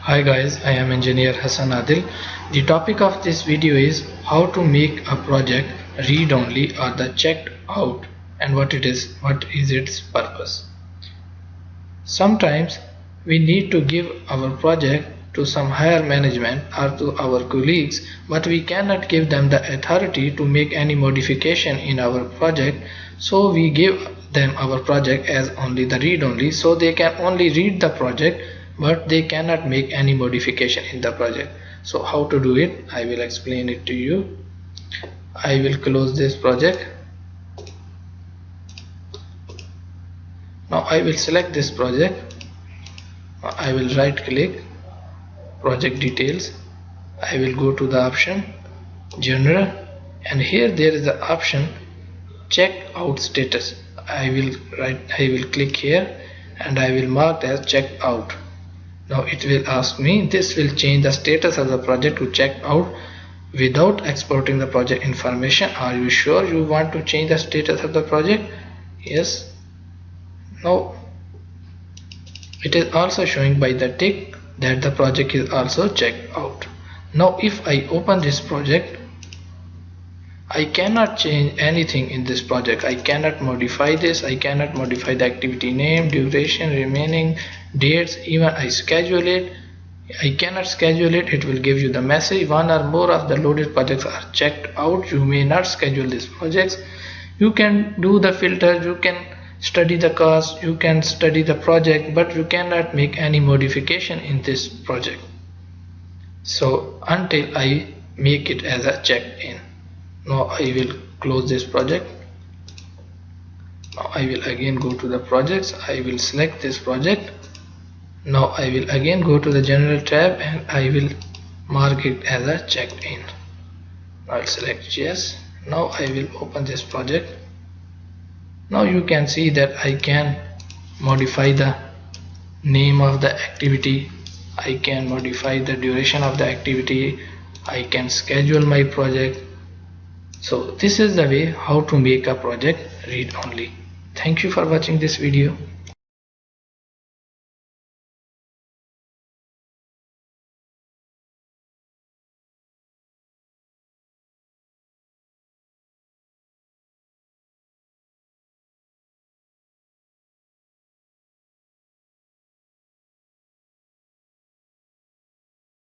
Hi guys, I am engineer Hassan Adil. The topic of this video is how to make a project read only or the checked out and what is its purpose. Sometimes we need to give our project to some higher management or to our colleagues, but we cannot give them the authority to make any modification in our project, so we give them our project as only the read only, so they can only read the project but they cannot make any modification in the project. So how to do it, I will explain it to you. I will close this project. Now I will select this project. I will right click, project details. I will go to the option general, and here there is the option check out status. I will click here and I will mark as checked out. Now it will ask me, this will change the status of the project to checked out without exporting the project information. Are you sure you want to change the status of the project? Yes. Now it is also showing by the tick that the project is also checked out. Now if I open this project, I cannot change anything in this project. I cannot modify this. I cannot modify the activity name, duration, remaining dates. Even I schedule it, I cannot schedule it. It will give you the message, one or more of the loaded projects are checked out. You may not schedule these projects. You can do the filter, you can study the cost, you can study the project, but you cannot make any modification in this project. So until I make it as a checked in. Now I will close this project. Now I will again go to the projects. I will select this project. Now I will again go to the general tab and I will mark it as a checked in. I'll select yes. Now I will open this project. Now you can see that I can modify the name of the activity. I can modify the duration of the activity. I can schedule my project. So this is the way how to make a project read only. Thank you for watching this video.